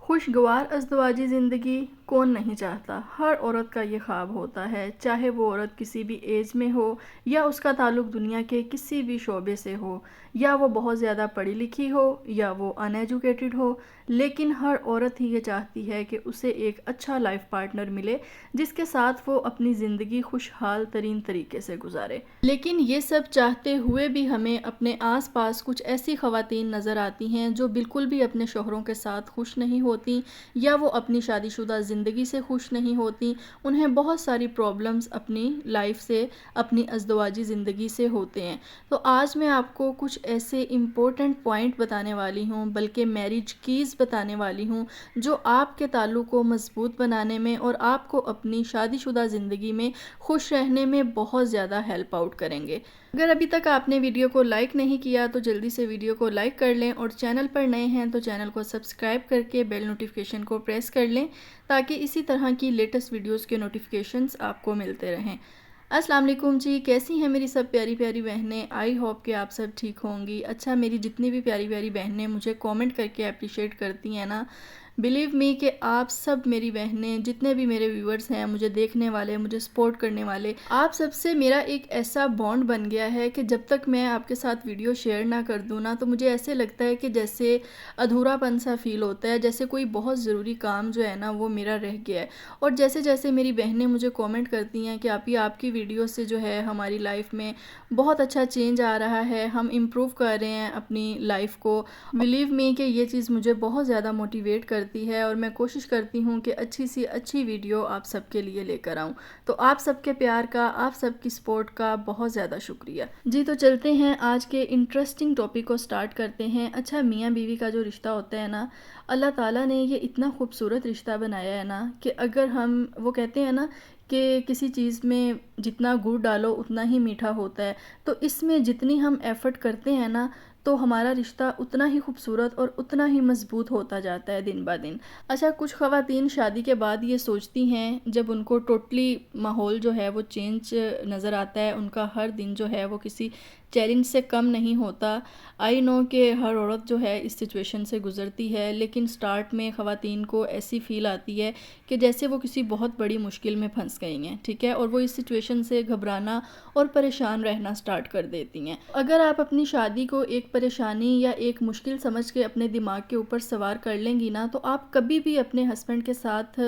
خوشگوار ازدواجی زندگی کون نہیں چاہتا؟ ہر عورت کا یہ خواب ہوتا ہے، چاہے وہ عورت کسی بھی ایج میں ہو یا اس کا تعلق دنیا کے کسی بھی شعبے سے ہو، یا وہ بہت زیادہ پڑھی لکھی ہو یا وہ ان ایجوکیٹڈ ہو، لیکن ہر عورت ہی یہ چاہتی ہے کہ اسے ایک اچھا لائف پارٹنر ملے جس کے ساتھ وہ اپنی زندگی خوشحال ترین طریقے سے گزارے۔ لیکن یہ سب چاہتے ہوئے بھی ہمیں اپنے آس پاس کچھ ایسی خواتین نظر آتی ہیں جو بالکل بھی اپنے شوہروں کے ساتھ خوش نہیں ہوتی یا وہ اپنی شادی شدہ زندگی سے خوش نہیں ہوتی۔ انہیں بہت ساری پرابلمز اپنی لائف سے، اپنی ازدواجی زندگی سے ہوتے ہیں۔ تو آج میں آپ کو کچھ ایسے امپورٹنٹ پوائنٹ بتانے والی ہوں، بلکہ میریج کیز بتانے والی ہوں، جو آپ کے تعلق کو مضبوط بنانے میں اور آپ کو اپنی شادی شدہ زندگی میں خوش رہنے میں بہت زیادہ ہیلپ آؤٹ کریں گے۔ اگر ابھی تک آپ نے ویڈیو کو لائک نہیں کیا تو جلدی سے ویڈیو کو لائک کر لیں، اور چینل پر نئے ہیں تو چینل کو سبسکرائب کر کے بیل نوٹیفیکیشن کو پریس کر لیں تاکہ اسی طرح کی لیٹسٹ ویڈیوز کے نوٹیفیکیشنز آپ کو ملتے رہیں۔ السلام علیکم جی، کیسی ہیں میری سب پیاری پیاری بہنیں؟ آئی ہوپ کہ آپ سب ٹھیک ہوں گی۔ اچھا، میری جتنی بھی پیاری پیاری بہنیں مجھے کومنٹ کر کے اپریشیٹ کرتی ہیں نا، بلیو می کہ آپ سب میری بہنیں، جتنے بھی میرے ویورز ہیں، مجھے دیکھنے والے، مجھے سپورٹ کرنے والے، آپ سب سے میرا ایک ایسا بانڈ بن گیا ہے کہ جب تک میں آپ کے ساتھ ویڈیو شیئر نہ کر دوں نا تو مجھے ایسے لگتا ہے کہ جیسے ادھورا پن سا فیل ہوتا ہے، جیسے کوئی بہت ضروری کام جو ہے نا وہ میرا رہ گیا ہے۔ اور جیسے جیسے میری بہنیں مجھے کومنٹ کرتی ہیں کہ آپ کی ویڈیو سے جو ہے ہماری لائف میں بہت اچھا چینج آ رہا ہے، ہم امپروو کر رہے ہیں اپنی لائف کو، بلیو می کہ یہ چیز مجھے بہت زیادہ موٹیویٹ کرتی ہے، اور میں کوشش کرتی ہوں کہ اچھی سی اچھی ویڈیو آپ سب کے لیے لے کر آؤں۔ تو آپ سب کے پیار کا، آپ سب کی سپورٹ کا بہت زیادہ شکریہ جی۔ تو چلتے ہیں آج کے انٹرسٹنگ ٹاپک کو سٹارٹ کرتے ہیں۔ اچھا، میاں بیوی کا جو رشتہ ہوتا ہے نا، اللہ تعالیٰ نے یہ اتنا خوبصورت رشتہ بنایا ہے نا کہ اگر وہ کہتے ہیں نا کہ کسی چیز میں جتنا گڑ ڈالو اتنا ہی میٹھا ہوتا ہے، تو اس میں جتنی ہم ایفرٹ کرتے ہیں نا تو ہمارا رشتہ اتنا ہی خوبصورت اور اتنا ہی مضبوط ہوتا جاتا ہے دن بہ دن۔ اچھا، کچھ خواتین شادی کے بعد یہ سوچتی ہیں، جب ان کو ٹوٹلی ماحول جو ہے وہ چینج نظر آتا ہے، ان کا ہر دن جو ہے وہ کسی چیلنج سے کم نہیں ہوتا۔ آئی نو کہ ہر عورت جو ہے اس سچویشن سے گزرتی ہے، لیکن سٹارٹ میں خواتین کو ایسی فیل آتی ہے کہ جیسے وہ کسی بہت بڑی مشکل میں پھنس گئی ہیں، ٹھیک ہے، اور وہ اس سچویشن سے گھبرانا اور پریشان رہنا سٹارٹ کر دیتی ہیں۔ اگر آپ اپنی شادی کو ایک پریشانی یا ایک مشکل سمجھ کے اپنے دماغ کے اوپر سوار کر لیں گی نا تو آپ کبھی بھی اپنے ہسبینڈ کے ساتھ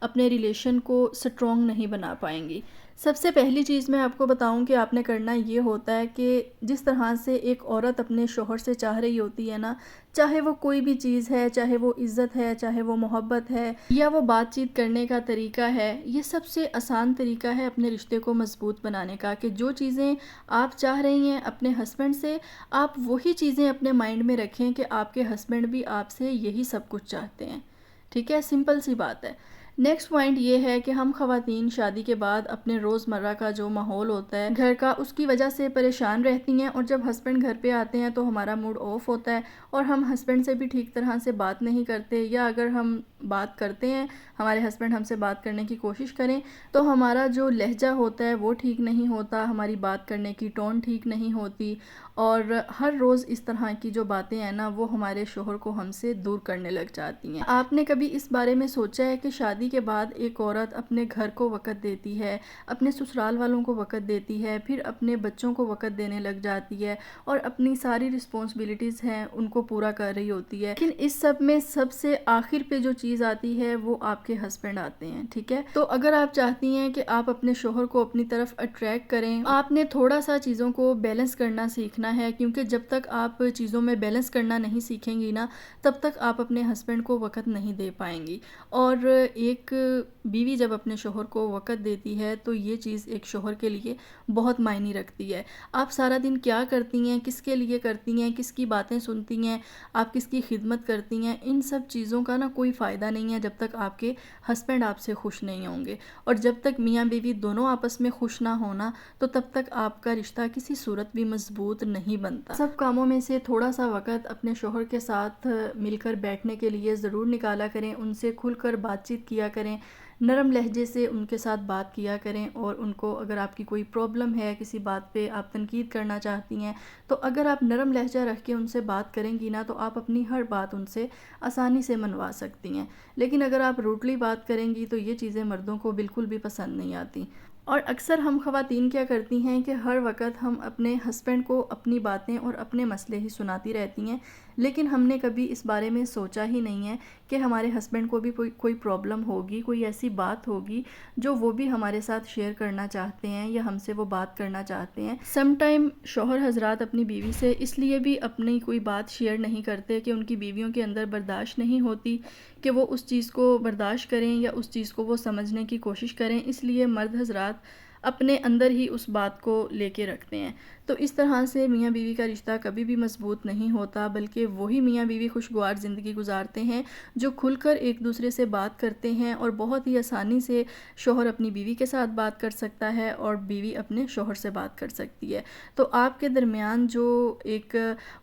اپنے ریلیشن کو سٹرونگ نہیں بنا پائیں گی۔ سب سے پہلی چیز میں آپ کو بتاؤں کہ آپ نے کرنا یہ ہوتا ہے کہ جس طرح سے ایک عورت اپنے شوہر سے چاہ رہی ہوتی ہے نا، چاہے وہ کوئی بھی چیز ہے، چاہے وہ عزت ہے، چاہے وہ محبت ہے، یا وہ بات چیت کرنے کا طریقہ ہے، یہ سب سے آسان طریقہ ہے اپنے رشتے کو مضبوط بنانے کا، کہ جو چیزیں آپ چاہ رہی ہیں اپنے ہسبینڈ سے، آپ وہی چیزیں اپنے مائنڈ میں رکھیں کہ آپ کے ہسبینڈ بھی آپ سے یہی سب کچھ چاہتے ہیں، ٹھیک ہے، سمپل سی بات ہے۔ نیکسٹ پوائنٹ یہ ہے کہ ہم خواتین شادی کے بعد اپنے روزمرہ کا جو ماحول ہوتا ہے گھر کا، اس کی وجہ سے پریشان رہتی ہیں، اور جب ہسبینڈ گھر پہ آتے ہیں تو ہمارا موڈ آف ہوتا ہے اور ہم ہسبینڈ سے بھی ٹھیک طرح سے بات نہیں کرتے، یا اگر ہم بات کرتے ہیں، ہمارے ہسبینڈ ہم سے بات کرنے کی کوشش کریں تو ہمارا جو لہجہ ہوتا ہے وہ ٹھیک نہیں ہوتا، ہماری بات کرنے کی ٹون ٹھیک نہیں ہوتی، اور ہر روز اس طرح کی جو باتیں ہیں نا وہ ہمارے شوہر کو ہم سے دور کرنے لگ جاتی ہیں۔ آپ نے کبھی اس بارے میں سوچا ہے کہ شادی کے بعد ایک عورت اپنے گھر کو وقت دیتی ہے، اپنے سسرال والوں کو وقت دیتی ہے، پھر اپنے بچوں کو وقت دینے لگ جاتی ہے، اور اپنی ساری رسپانسبلٹیز ہیں ان کو پورا کر رہی ہوتی ہے، لیکن اس سب میں سب سے آخر پہ جو چیز آتی ہے وہ آپ کے ہسبینڈ آتے ہیں، ٹھیک ہے۔ تو اگر آپ چاہتی ہیں کہ آپ اپنے شوہر کو اپنی طرف اٹریکٹ کریں، آپ نے تھوڑا سا چیزوں کو بیلنس کرنا سیکھنا ہے، کیونکہ جب تک آپ چیزوں میں بیلنس کرنا نہیں سیکھیں گی نا تب تک آپ اپنے ہسبینڈ کو وقت نہیں دے پائیں گی۔ اور ایک بیوی جب اپنے شوہر کو وقت دیتی ہے تو یہ چیز ایک شوہر کے لیے بہت معنی رکھتی ہے۔ آپ سارا دن کیا کرتی ہیں، کس کے لیے کرتی ہیں، کس کی باتیں سنتی ہیں، آپ کس کی خدمت کرتی ہیں، ان سب چیزوں کا نا کوئی فائدہ نہیں ہے جب تک آپ کے ہسبینڈ آپ سے خوش نہیں ہوں گے، اور جب تک میاں بیوی دونوں آپس میں خوش نہ ہونا تو تب تک آپ کا رشتہ کسی صورت بھی مضبوط نہیں بنتا۔ سب کاموں میں سے تھوڑا سا وقت اپنے شوہر کے ساتھ مل کر بیٹھنے کے لیے ضرور نکالا کریں، ان سے کھل کر بات چیت کیا کریں، نرم لہجے سے ان کے ساتھ بات کیا کریں، اور ان کو اگر آپ کی کوئی پرابلم ہے، کسی بات پہ آپ تنقید کرنا چاہتی ہیں، تو اگر آپ نرم لہجہ رکھ کے ان سے بات کریں گی نا، تو آپ اپنی ہر بات ان سے آسانی سے منوا سکتی ہیں۔ لیکن اگر آپ روڈلی بات کریں گی تو یہ چیزیں مردوں کو بالکل بھی پسند نہیں آتی۔ اور اکثر ہم خواتین کیا کرتی ہیں کہ ہر وقت ہم اپنے ہسبینڈ کو اپنی باتیں اور اپنے مسئلے ہی سناتی رہتی ہیں، لیکن ہم نے کبھی اس بارے میں سوچا ہی نہیں ہے کہ ہمارے ہسبینڈ کو بھی کوئی پرابلم ہوگی، کوئی ایسی بات ہوگی جو وہ بھی ہمارے ساتھ شیئر کرنا چاہتے ہیں یا ہم سے وہ بات کرنا چاہتے ہیں۔ سم ٹائم شوہر حضرات اپنی بیوی سے اس لیے بھی اپنی کوئی بات شیئر نہیں کرتے کہ ان کی بیویوں کے اندر برداشت نہیں ہوتی کہ وہ اس چیز کو برداشت کریں یا اس چیز کو وہ سمجھنے کی کوشش کریں، اس لیے مرد حضرات اپنے اندر ہی اس بات کو لے کے رکھتے ہیں۔ تو اس طرح سے میاں بیوی کا رشتہ کبھی بھی مضبوط نہیں ہوتا، بلکہ وہی میاں بیوی خوشگوار زندگی گزارتے ہیں جو کھل کر ایک دوسرے سے بات کرتے ہیں، اور بہت ہی آسانی سے شوہر اپنی بیوی کے ساتھ بات کر سکتا ہے اور بیوی اپنے شوہر سے بات کر سکتی ہے۔ تو آپ کے درمیان جو ایک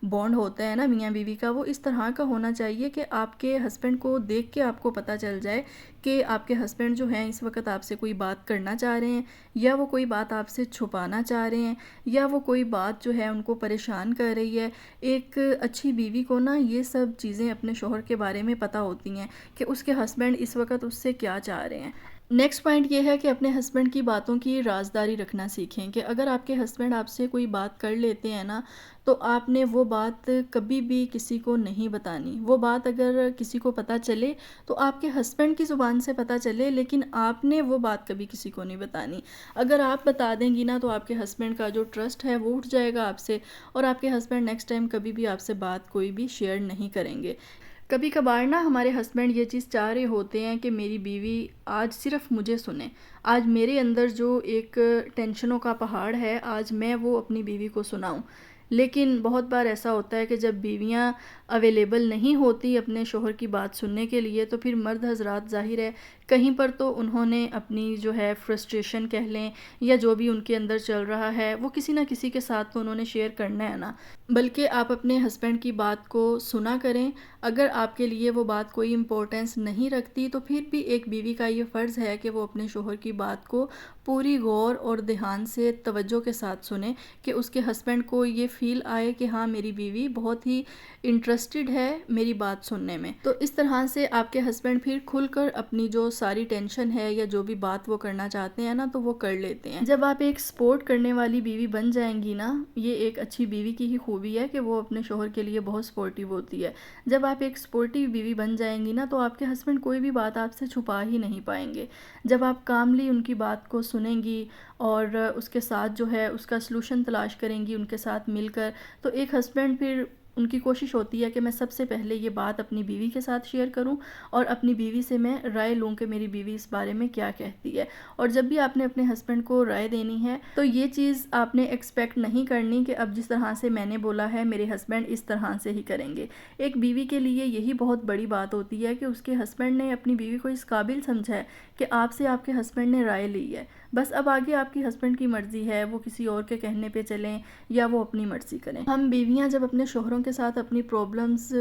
بانڈ ہوتا ہے نا میاں بیوی کا، وہ اس طرح کا ہونا چاہیے کہ آپ کے ہسبینڈ کو دیکھ کے آپ کو پتہ چل جائے کہ آپ کے ہسبینڈ جو ہیں اس وقت آپ سے کوئی بات کرنا چاہ رہے ہیں، یا وہ کوئی بات آپ سے چھپانا چاہ رہے ہیں، یا وہ کوئی بات جو ہے ان کو پریشان کر رہی ہے۔ ایک اچھی بیوی کو نا یہ سب چیزیں اپنے شوہر کے بارے میں پتہ ہوتی ہیں کہ اس کے ہسبینڈ اس وقت اس سے کیا چاہ رہے ہیں۔ نیکسٹ پوائنٹ یہ ہے کہ اپنے ہسبینڈ کی باتوں کی رازداری رکھنا سیکھیں، کہ اگر آپ کے ہسبینڈ آپ سے کوئی بات کر لیتے ہیں نا، تو آپ نے وہ بات کبھی بھی کسی کو نہیں بتانی۔ وہ بات اگر کسی کو پتہ چلے تو آپ کے ہسبینڈ کی زبان سے پتہ چلے، لیکن آپ نے وہ بات کبھی کسی کو نہیں بتانی۔ اگر آپ بتا دیں گی نا، تو آپ کے ہسبینڈ کا جو ٹرسٹ ہے وہ اٹھ جائے گا آپ سے، اور آپ کے ہسبینڈ نیکسٹ ٹائم کبھی بھی آپ سے بات کوئی بھی شیئر نہیں کریں گے۔ کبھی کبھار نا ہمارے ہسبینڈ یہ چیز چاہ رہے ہوتے ہیں کہ میری بیوی آج صرف مجھے سنے، آج میرے اندر جو ایک ٹینشنوں کا پہاڑ ہے آج میں وہ اپنی بیوی کو سناؤں۔ لیکن بہت بار ایسا ہوتا ہے کہ جب بیویاں اویلیبل نہیں ہوتی اپنے شوہر کی بات سننے کے لیے، تو پھر مرد حضرات ظاہر ہے کہیں پر تو انہوں نے اپنی جو ہے فرسٹریشن کہہ لیں یا جو بھی ان کے اندر چل رہا ہے وہ کسی نہ کسی کے ساتھ تو انہوں نے شیئر کرنا ہے نا۔ بلکہ آپ اپنے ہسبینڈ کی بات کو سنا کریں۔ اگر آپ کے لیے وہ بات کوئی امپورٹنس نہیں رکھتی، تو پھر بھی ایک بیوی کا یہ فرض ہے کہ وہ اپنے شوہر کی بات کو پوری غور اور دھیان سے توجہ کے ساتھ سنیں، کہ اس کے ہسبینڈ کو یہ فیل آئے کہ ہاں میری بیوی بہت ہی انٹرسٹڈ ہے میری بات سننے میں۔ تو اس طرح سے آپ کے ہسبینڈ پھر کھل کر اپنی جو ساری ٹینشن ہے یا جو بھی بات وہ کرنا چاہتے ہیں نا، تو وہ کر لیتے ہیں۔ جب آپ ایک سپورٹ کرنے والی بیوی بن جائیں گی نا، یہ ایک اچھی بیوی کی ہی خوبی ہے کہ وہ اپنے شوہر کے لیے بہت سپورٹیو ہوتی ہے۔ جب آپ ایک سپورٹیو بیوی بن جائیں گی نا، تو آپ کے ہسبینڈ کوئی بھی بات آپ سے چھپا ہی نہیں پائیں گے۔ جب آپ کاملی ان کی بات کو سنیں گی اور اس کے ساتھ جو ہے اس کا سلوشن تلاش کریں گی ان کے ساتھ مل کر، تو ایک ہسبینڈ پھر ان کی کوشش ہوتی ہے کہ میں سب سے پہلے یہ بات اپنی بیوی کے ساتھ شیئر کروں اور اپنی بیوی سے میں رائے لوں کہ میری بیوی اس بارے میں کیا کہتی ہے۔ اور جب بھی آپ نے اپنے ہسبینڈ کو رائے دینی ہے، تو یہ چیز آپ نے ایکسپیکٹ نہیں کرنی کہ اب جس طرح سے میں نے بولا ہے میرے ہسبینڈ اس طرح سے ہی کریں گے۔ ایک بیوی کے لیے یہی بہت بڑی بات ہوتی ہے کہ اس کے ہسبینڈ نے اپنی بیوی کو اس قابل سمجھا ہے کہ آپ سے آپ کے ہسبینڈ نے رائے لی ہے، بس اب آگے آپ کی ہسبینڈ کی مرضی ہے، وہ کسی اور کے کہنے پہ چلیں یا وہ اپنی مرضی کریں۔ ہم بیویاں جب اپنے شوہروں کے ساتھ اپنی پرابلمز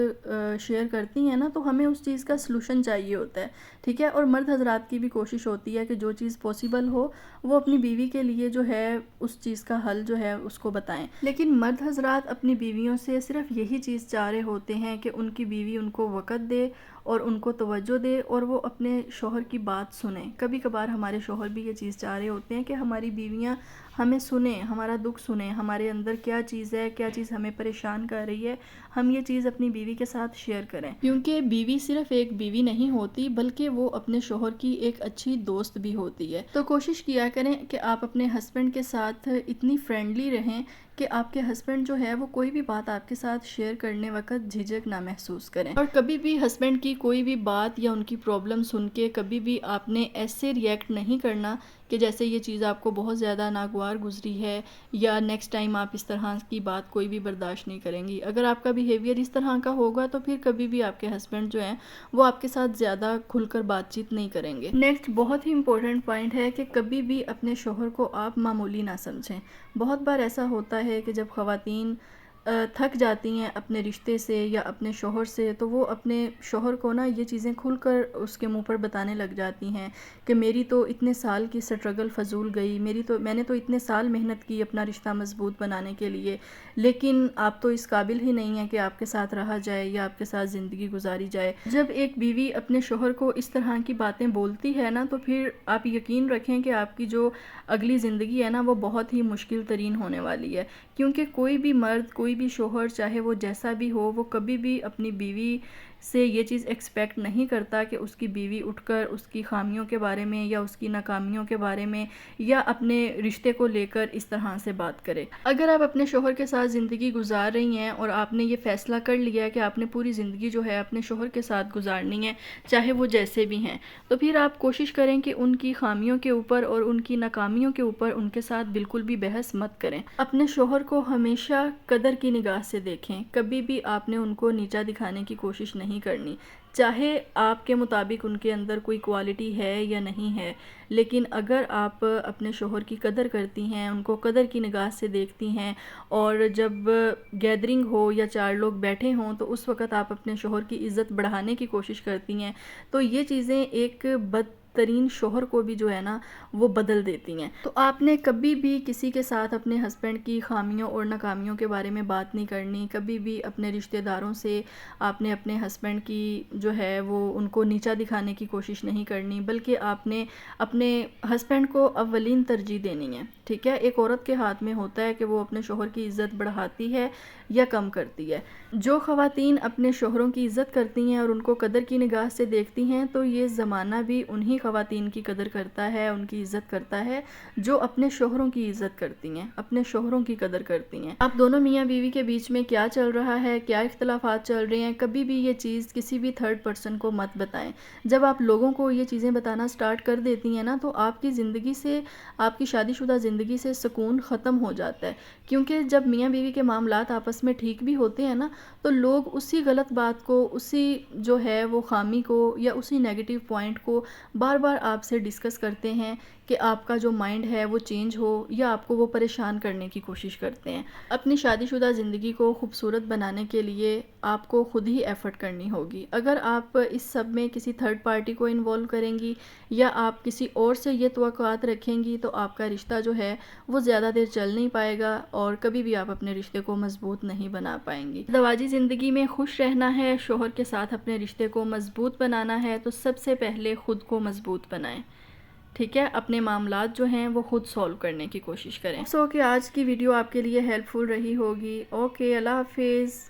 شیئر کرتی ہیں نا، تو ہمیں اس چیز کا سلوشن چاہیے ہوتا ہے، ٹھیک ہے؟ اور مرد حضرات کی بھی کوشش ہوتی ہے کہ جو چیز پاسبل ہو وہ اپنی بیوی کے لیے جو ہے اس چیز کا حل جو ہے اس کو بتائیں۔ لیکن مرد حضرات اپنی بیویوں سے صرف یہی چیز چاہ رہے ہوتے ہیں کہ ان کی بیوی ان کو وقت دے اور ان کو توجہ دے اور وہ اپنے شوہر کی بات سنیں۔ کبھی کبھار ہمارے شوہر بھی یہ چیز چاہ رہے ہوتے ہیں کہ ہماری بیویاں ہمیں سنیں، ہمارا دکھ سنیں، ہمارے اندر کیا چیز ہے، کیا چیز ہمیں پریشان کر رہی ہے، ہم یہ چیز اپنی بیوی کے ساتھ شیئر کریں۔ کیونکہ بیوی صرف ایک بیوی نہیں ہوتی، بلکہ وہ اپنے شوہر کی ایک اچھی دوست بھی ہوتی ہے۔ تو کوشش کیا کریں کہ آپ اپنے ہسبینڈ کے ساتھ اتنی فرینڈلی رہیں کہ آپ کے ہسبینڈ جو ہے وہ کوئی بھی بات آپ کے ساتھ شیئر کرنے وقت جھجک نہ محسوس کریں۔ اور کبھی بھی ہسبینڈ کی کوئی بھی بات یا ان کی پرابلم سن کے کبھی بھی آپ نے ایسے ریئیکٹ نہیں کرنا کہ جیسے یہ چیز آپ کو بہت زیادہ ناگوار گزری ہے، یا نیکسٹ ٹائم آپ اس طرح کی بات کوئی بھی برداشت نہیں کریں گی۔ اگر آپ کا بیہیویئر اس طرح کا ہوگا تو پھر کبھی بھی آپ کے ہسبینڈ جو ہیں وہ آپ کے ساتھ زیادہ کھل کر بات چیت نہیں کریں گے۔ نیکسٹ بہت ہی امپورٹنٹ پوائنٹ ہے کہ کبھی بھی اپنے شوہر کو آپ معمولی نہ سمجھیں۔ بہت بار ایسا ہوتا ہے کہ جب خواتین تھک جاتی ہیں اپنے رشتے سے یا اپنے شوہر سے، تو وہ اپنے شوہر کو نا یہ چیزیں کھل کر اس کے منہ پر بتانے لگ جاتی ہیں کہ میری تو اتنے سال کی سٹرگل فضول گئی، میں نے تو اتنے سال محنت کی اپنا رشتہ مضبوط بنانے کے لیے، لیکن آپ تو اس قابل ہی نہیں ہیں کہ آپ کے ساتھ رہا جائے یا آپ کے ساتھ زندگی گزاری جائے۔ جب ایک بیوی اپنے شوہر کو اس طرح کی باتیں بولتی ہے نا، تو پھر آپ یقین رکھیں کہ آپ کی جو اگلی زندگی ہے نا وہ بہت ہی مشکل ترین ہونے والی ہے، کیونکہ کوئی بھی مرد، کوئی بھی شوہر، چاہے وہ جیسا بھی ہو، وہ کبھی بھی اپنی بیوی سے یہ چیز ایکسپیکٹ نہیں کرتا کہ اس کی بیوی اٹھ کر اس کی خامیوں کے بارے میں یا اس کی ناکامیوں کے بارے میں یا اپنے رشتے کو لے کر اس طرح سے بات کرے۔ اگر آپ اپنے شوہر کے ساتھ زندگی گزار رہی ہیں اور آپ نے یہ فیصلہ کر لیا ہے کہ آپ نے پوری زندگی جو ہے اپنے شوہر کے ساتھ گزارنی ہے، چاہے وہ جیسے بھی ہیں، تو پھر آپ کوشش کریں کہ ان کی خامیوں کے اوپر اور ان کی ناکامیوں کے اوپر ان کے ساتھ بالکل بھی بحث مت کریں۔ اپنے شوہر کو ہمیشہ قدر کی نگاہ سے دیکھیں، کبھی بھی آپ نے ان کو نیچا دکھانے کی کوشش نہیں کرنی، چاہے آپ کے مطابق ان کے اندر کوئی کوالٹی ہے یا نہیں ہے، لیکن اگر آپ اپنے شوہر کی قدر کرتی ہیں، ان کو قدر کی نگاہ سے دیکھتی ہیں، اور جب گیدرنگ ہو یا چار لوگ بیٹھے ہوں تو اس وقت آپ اپنے شوہر کی عزت بڑھانے کی کوشش کرتی ہیں، تو یہ چیزیں ایک بدترین شوہر کو بھی جو ہے نا وہ بدل دیتی ہیں۔ تو آپ نے کبھی بھی کسی کے ساتھ اپنے ہسبینڈ کی خامیوں اور ناکامیوں کے بارے میں بات نہیں کرنی، کبھی بھی اپنے رشتہ داروں سے آپ نے اپنے ہسبینڈ کی جو ہے وہ ان کو نیچا دکھانے کی کوشش نہیں کرنی، بلکہ آپ نے اپنے ہسبینڈ کو اولین ترجیح دینی ہے، ٹھیک ہے؟ ایک عورت کے ہاتھ میں ہوتا ہے کہ وہ اپنے شوہر کی عزت بڑھاتی ہے یا کم کرتی ہے۔ جو خواتین اپنے شوہروں کی عزت کرتی ہیں اور ان کو قدر کی نگاہ سے دیکھتی ہیں، تو یہ زمانہ بھی انہی خواتین کی قدر کرتا ہے، ان کی عزت کرتا ہے جو اپنے شوہروں کی عزت کرتی ہیں، اپنے شوہروں کی قدر کرتی ہیں۔ اب دونوں میاں بیوی کے بیچ میں کیا چل رہا ہے، کیا اختلافات چل رہے ہیں، کبھی بھی یہ چیز کسی بھی تھرڈ پرسن کو مت بتائیں۔ جب آپ لوگوں کو یہ چیزیں بتانا سٹارٹ کر دیتی ہیں نا، تو آپ کی زندگی سے، آپ کی شادی شدہ زندگی سے سکون ختم ہو جاتا ہے، کیونکہ جب میاں بیوی کے معاملات آپس میں ٹھیک بھی ہوتے ہیں نا، تو لوگ اسی غلط بات کو، اسی جو ہے وہ خامی کو یا اسی نیگیٹو پوائنٹ کو بار بار آپ سے ڈسکس کرتے ہیں کہ آپ کا جو مائنڈ ہے وہ چینج ہو، یا آپ کو وہ پریشان کرنے کی کوشش کرتے ہیں۔ اپنی شادی شدہ زندگی کو خوبصورت بنانے کے لیے آپ کو خود ہی ایفرٹ کرنی ہوگی۔ اگر آپ اس سب میں کسی تھرڈ پارٹی کو انوالو کریں گی یا آپ کسی اور سے یہ توقعات رکھیں گی، تو آپ کا رشتہ جو ہے وہ زیادہ دیر چل نہیں پائے گا اور کبھی بھی آپ اپنے رشتے کو مضبوط نہیں بنا پائیں گی۔ ازدواجی زندگی میں خوش رہنا ہے، شوہر کے ساتھ اپنے رشتے کو مضبوط بنانا ہے، تو سب سے پہلے خود کو مضبوط بنائیں، ٹھیک ہے؟ اپنے معاملات جو ہیں وہ خود سولو کرنے کی کوشش کریں۔ کہ آج کی ویڈیو آپ کے لیے ہیلپ فل رہی ہوگی۔ اوکے، اللہ حافظ۔